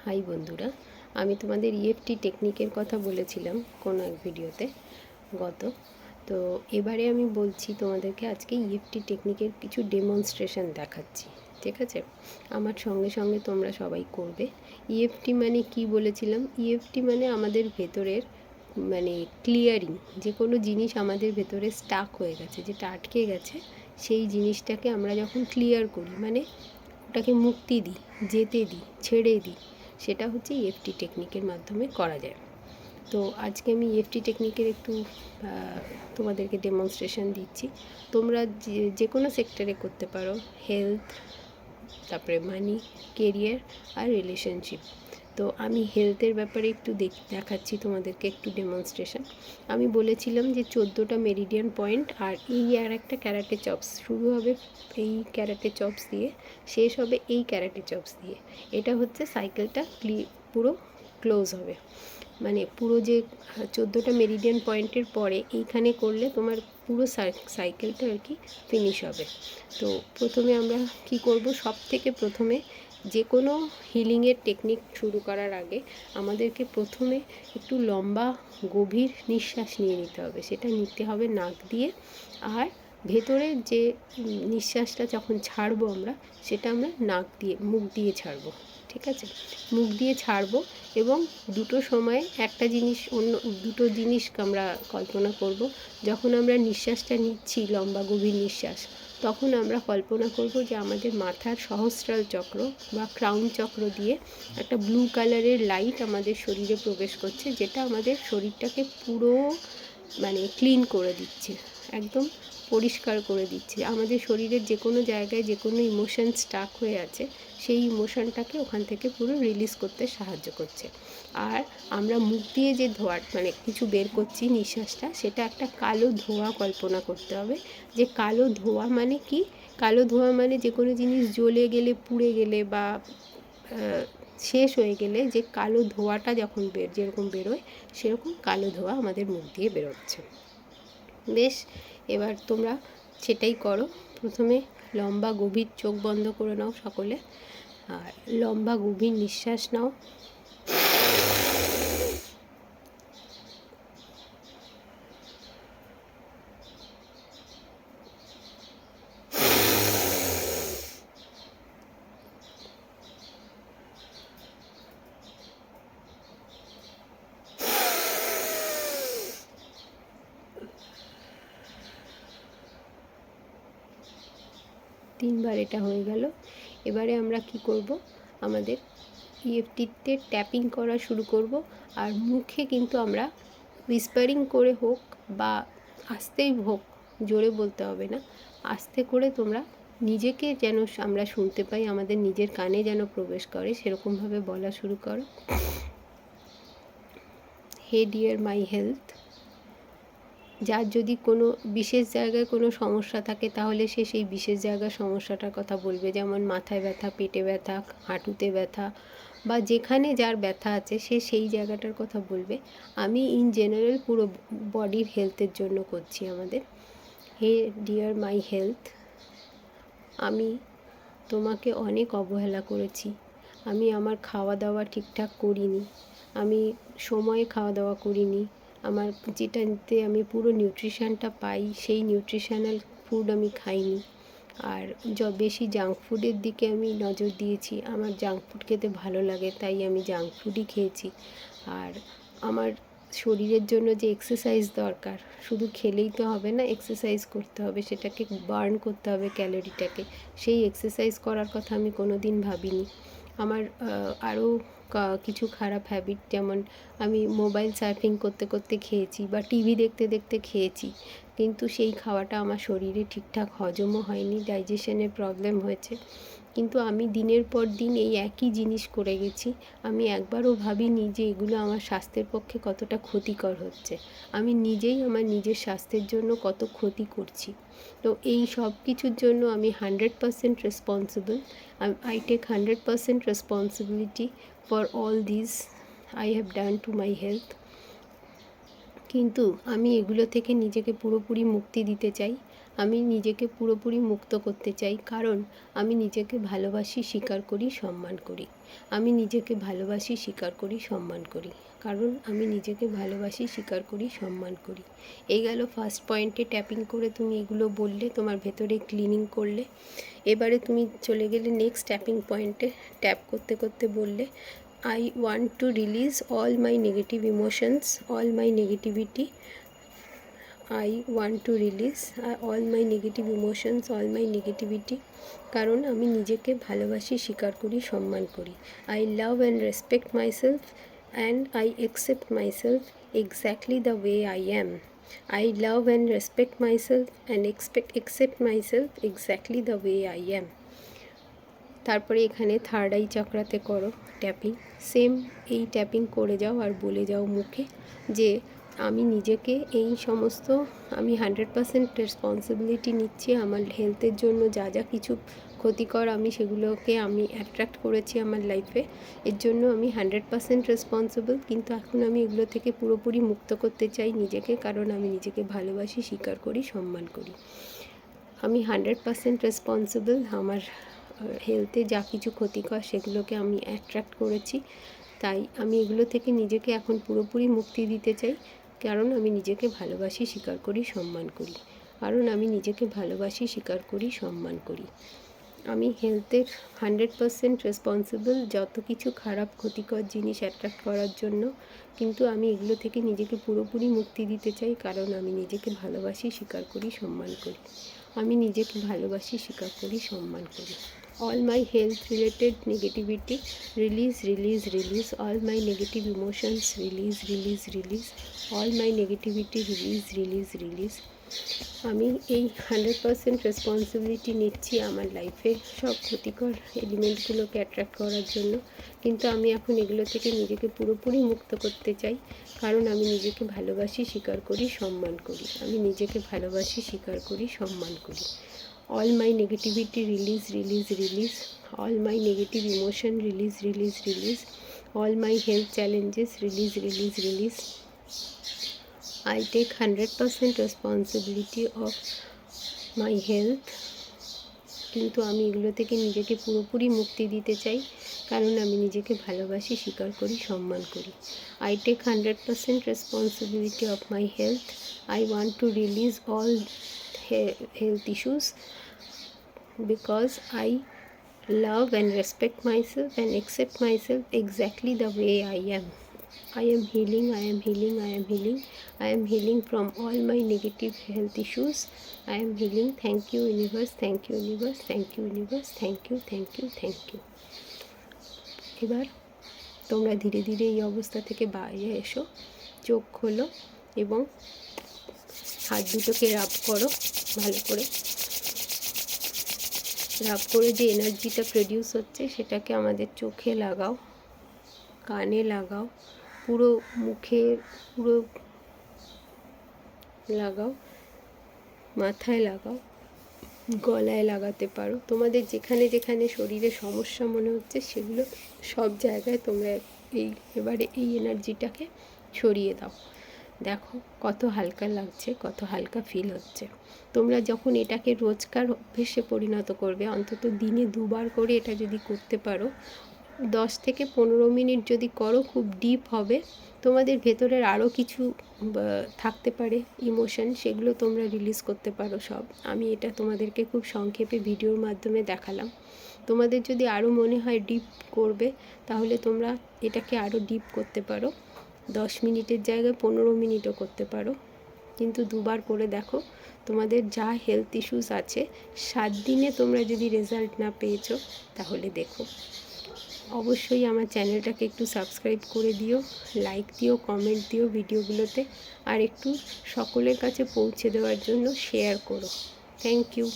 High বন্ধুরা, আমি তোমাদের ইএফটি টেকনিকের কথা বলেছিলাম কোনো এক ভিডিওতে গত। তো এবারে আমি বলছি তোমাদেরকে আজকে ইএফটি টেকনিকের কিছু ডেমনস্ট্রেশন দেখাচ্ছি। ঠিক আছে, আমার সঙ্গে সঙ্গে তোমরা সবাই করবে। ইএফটি মানে কি বলেছিলাম? ইএফটি মানে আমাদের ভেতরের মানে ক্লিয়ারিং, যে কোনো জিনিস আমাদের ভেতরে স্টাক হয়ে গেছে, যেটা আটকে গেছে, সেই জিনিসটাকে আমরা যখন ক্লিয়ার করি, মানে ওটাকে মুক্তি দিই, যেতে দিই, ছেড়ে দিই, সেটা হচ্ছে ইএফটি টেকনিকের মাধ্যমে করা যায়। তো আজকে আমি ইএফটি টেকনিকের একটু তোমাদেরকে ডেমনস্ট্রেশন দিচ্ছি। তোমরা যে কোনো সেক্টরে করতে পারো, হেলথ, তারপরে মানি, কেরিয়ার আর রিলেশনশিপ। তো আমি হেলথের ব্যাপারে একটু দেখাচ্ছি তোমাদেরকে একটু ডেমনস্ট্রেশন। আমি বলেছিলাম যে 14টা মেরিডিয়ান পয়েন্ট, আর এই আর একটা ক্যারাটে চপস শুরু হবে এই ক্যারাটে চপস দিয়ে, শেষ হবে এই ক্যারাটে চপস দিয়ে। এটা হচ্ছে সাইকেলটা পুরো ক্লোজ হবে, মানে পুরো যে 14টা মেরিডিয়ান পয়েন্টের পরে এইখানে করলে তোমার পুরো সাইকেলটা আর কি ফিনিশ হবে। তো প্রথমে আমরা কি করব, সব থেকে প্রথমে যে কোনো হিলিংয়ের টেকনিক শুরু করার আগে আমাদেরকে প্রথমে একটু লম্বা গভীর নিঃশ্বাস নিয়ে নিতে হবে। সেটা নিতে হবে নাক দিয়ে, আর ভেতরের যে নিঃশ্বাসটা যখন ছাড়বো আমরা, সেটা আমরা নাক দিয়ে, মুখ দিয়ে ছাড়বো। ঠিক আছে, মুখ দিয়ে ছাড়বো। এবং দুটো সময় একটা জিনিস, অন্য দুটো জিনিস আমরা কল্পনা করব। যখন আমরা নিঃশ্বাসটা নিচ্ছি, লম্বা গভীর নিঃশ্বাস, তখন আমরা কল্পনা করব যে আমাদের মাথার সহস্রাল চক্র বা ক্রাউন চক্র দিয়ে একটা ব্লু কালারের লাইট আমাদের শরীরে প্রবেশ করছে, যেটা আমাদের শরীরটাকে পুরো মানে ক্লিন করে দিচ্ছে, একদম পরিষ্কার করে দিচ্ছে। আমাদের শরীরের যে কোনো জায়গায় যে কোনো ইমোশন স্টাক হয়ে আছে, সেই ইমোশনটাকে ওখান থেকে পুরো রিলিজ করতে সাহায্য করছে। আর আমরা মুখ দিয়ে যে ধোঁয়া মানে কিছু বের করছি নিঃশ্বাসটা, সেটা একটা কালো ধোঁয়া কল্পনা করতে হবে। যে কালো ধোঁয়া মানে কি? কালো ধোঁয়া মানে যে কোনো জিনিস জ্বলে গেলে, পুড়ে গেলে বা শেষ হয়ে গেলে যে কালো ধোঁয়াটা যখন যেরকম বেরোয়, সেরকম কালো ধোঁয়া আমাদের মুখ দিয়ে বেরোচ্ছে। বেশ, এবার তোমরা সেটাই করো। প্রথমে লম্বা গভীর চোখ বন্ধ করে নাও সকলে, আর লম্বা গভীর নিঃশ্বাস নাও। তিনবার এটা হয়ে গেল। এবারে আমরা কি করব, আমাদের ইএফটিতে ট্যাপিং করা শুরু করব। আর মুখে কিন্তু আমরা হুইসপারিং করে হোক বা আস্তেই হোক, জোরে বলতে হবে না, আস্তে করে তোমরা নিজেকে যেন আমরা শুনতে পাই, আমাদের নিজের কানে যেন প্রবেশ করে, সেরকমভাবে বলা শুরু করো। হে ডিয়ার মাই হেলথ। যার যদি কোনো বিশেষ জায়গায় কোনো সমস্যা থাকে, তাহলে সে সেই বিশেষ জায়গার সমস্যাটার কথা বলবে, যেমন মাথায় ব্যথা, পেটে ব্যথা, হাঁটুতে ব্যথা, বা যেখানে যার ব্যথা আছে সে সেই জায়গাটার কথা বলবে। আমি ইন জেনারেল পুরো বডির হেলথের জন্য করছি আমাদের। হে ডিয়ার মাই হেলথ, আমি তোমাকে অনেক অবহেলা করেছি। আমি আমার খাওয়া দাওয়া ঠিকঠাক করিনি, আমি সময়ে খাওয়া দাওয়া করিনি, আমার যেটাতে আমি পুরো নিউট্রিশানটা পাই সেই নিউট্রিশনাল ফুড আমি খাইনি। আর বেশি জাঙ্ক ফুডের দিকে আমি নজর দিয়েছি, আমার জাঙ্ক ফুড খেতে ভালো লাগে তাই আমি জাঙ্ক ফুডই খেয়েছি। আর আমার শরীরের জন্য যে এক্সারসাইজ দরকার, শুধু খেলেই তো হবে না, এক্সারসাইজ করতে হবে, সেটাকে বার্ন করতে হবে ক্যালোরিটাকে। সেই এক্সারসাইজ করার কথা আমি কোনো দিন ভাবিনি। আমার আরও কিছু খারাপ হ্যাবিট, যেমন আমি মোবাইল সার্ফিং করতে করতে খেয়েছি বা টিভি দেখতে দেখতে খেয়েছি, কিন্তু সেই খাওয়াটা আমার শরীরে ঠিকঠাক হজমও হয়নি, ডাইজেশনের প্রবলেম হয়েছে। কিন্তু আমি দিনের পর দিন এই একই জিনিস করে গেছি, আমি একবারও ভাবিনি যে এগুলো আমার স্বাস্থ্যের পক্ষে কতটা ক্ষতিকর হচ্ছে। আমি নিজেই আমার নিজের স্বাস্থ্যের জন্য কত ক্ষতি করছি। তো এই সব কিছুর জন্য আমি 100% responsible. I take 100% responsibility for all this I have done to my health. কিন্তু আমি এগুলো থেকে নিজেকে পুরোপুরি মুক্তি দিতে চাই। আমি নিজেকে পুরোপুরি মুক্ত করতে চাই, কারণ আমি নিজেকে ভালোবাসি, স্বীকার করি, সম্মান করি। আমি নিজেকে ভালোবাসি, স্বীকার করি, সম্মান করি, কারণ আমি নিজেকে ভালোবাসি, স্বীকার করি, সম্মান করি। এই গেল ফার্স্ট পয়েন্টে ট্যাপিং করে তুমি এগুলো বললে, তোমার ভেতরে ক্লিনিং করলে। এবারে তুমি চলে গেলে নেক্সট ট্যাপিং পয়েন্টে, ট্যাপ করতে করতে বললে, I want to release all my negative emotions, all my negativity. I want to release all my negative emotions, all my negativity. কারণ আমি নিজেকে ভালোবাসি, স্বীকার করি, সম্মান করি। I love and respect myself and I accept myself exactly the way I am. I love and respect myself and accept myself exactly the way I am. তারপরে এখানে থার্ড আই চক্রাতে করো ট্যাপিং, সেম এই tapping করে যাও আর বলে যাও মুখে যে আমি নিজেকে এই সমস্ত, আমি 100% রেসপন্সিবিলিটি নিচ্ছি আমার হেলথের জন্য। যা যা কিছু ক্ষতিকর আমি সেগুলোকে আমি অ্যাট্রাক্ট করেছি আমার লাইফে, এর জন্য আমি 100% রেসপন্সিবল। কিন্তু এখন আমি এগুলো থেকে পুরোপুরি মুক্ত করতে চাই নিজেকে, কারণ আমি নিজেকে ভালোবাসি, স্বীকার করি, সম্মান করি। আমি 100% রেসপন্সিবল। আমার হেলথে যা কিছু ক্ষতিকর সেগুলোকে আমি অ্যাট্রাক্ট করেছি, তাই আমি এগুলো থেকে নিজেকে এখন পুরোপুরি মুক্তি দিতে চাই, কারণ আমি নিজেকে ভালোবাসি, স্বীকার করি, সম্মান করি। কারণ আমি নিজেকে ভালোবাসি, স্বীকার করি, সম্মান করি। আমি হেলথের 100% রেসপন্সিবল, যত কিছু খারাপ ক্ষতিকর জিনিস অ্যাট্রাক্ট করার জন্য, কিন্তু আমি এগুলো থেকে নিজেকে পুরোপুরি মুক্তি দিতে চাই, কারণ আমি নিজেকে ভালোবাসি, স্বীকার করি, সম্মান করি। আমি নিজেকে ভালোবাসি, স্বীকার করি, সম্মান করি। All my health related negativity release, release, release. All my negative emotions release, release, release. All my negativity release, release, release. আমি এই 100% রেসপন্সিবিলিটি নিচ্ছি আমার লাইফে সব ক্ষতিকর এলিমেন্টগুলোকে অ্যাট্রাক্ট করার জন্য, কিন্তু আমি এখন এগুলো থেকে নিজেকে পুরোপুরি মুক্ত করতে চাই, কারণ আমি নিজেকে ভালোবাসি, স্বীকার করি, সম্মান করি। আমি নিজেকে ভালোবাসি, স্বীকার করি, সম্মান করি। All my negativity release, release, release. All my negative emotion release, release, release. All my health challenges release, release, release. I take 100% responsibility of my health. কিন্তু আমি এগুলো থেকে নিজেকে পুরোপুরি মুক্তি দিতে চাই, কারণ আমি নিজেকে ভালোবাসি, স্বীকার করি, সম্মান করি। I take 100% responsibility of my health. I want to release all health issues because I love and respect myself and accept myself exactly the way I am. I am healing, I am healing, I am healing. I am healing from all my negative health issues. I am healing. Thank you, universe. Thank you, universe. Thank you, universe. Thank you, thank you, thank you. এবার তোমরা ধীরে ধীরে এই অবস্থা থেকে বাইরে এসো, চোখ খোলো এবং হাত দুটোকে রাব করো ভালো করে। রাব করে যে এনার্জিটা প্রডিউস হচ্ছে সেটাকে আমাদের চোখে লাগাও, কানে লাগাও, পুরো মুখে পুরো লাগাও, মাথায় লাগাও, গলায় লাগাতে পারো। তোমাদের যেখানে যেখানে শরীরে সমস্যা মনে হচ্ছে সেগুলো সব জায়গায় তোমরা এবারে এই এনার্জিটাকে ছড়িয়ে দাও। দেখো কত হালকা লাগছে, কত হালকা ফিল হচ্ছে। তোমরা যখন এটাকে রোজকার অভ্যেসে পরিণত করবে, অন্তত দিনে 2 বার করে এটা যদি করতে পারো, 10 থেকে 15 মিনিট যদি করো, খুব ডিপ হবে। তোমাদের ভেতরের আরও কিছু থাকতে পারে ইমোশন, সেগুলো তোমরা রিলিজ করতে পারো সব। আমি এটা তোমাদেরকে খুব সংক্ষেপে ভিডিওর মাধ্যমে দেখালাম। তোমাদের যদি আরও মনে হয় ডিপ করবে, তাহলে তোমরা এটাকে আরও ডিপ করতে পারো। 10 মিনিটের জায়গায় 15 মিনিটও করতে পারো, কিন্তু 2 বার করে দেখো। তোমাদের যা হেলথ ইস্যুস আছে 7 দিনে তোমরা যদি রেজাল্ট না পেয়েছো, তাহলে দেখো। অবশ্যই আমার চ্যানেলটাকে একটু সাবস্ক্রাইব করে দিও, লাইক দিও, কমেন্ট দিও ভিডিওগুলোতে, আর একটু সকলের কাছে পৌঁছে দেওয়ার জন্য শেয়ার করো। Thank you.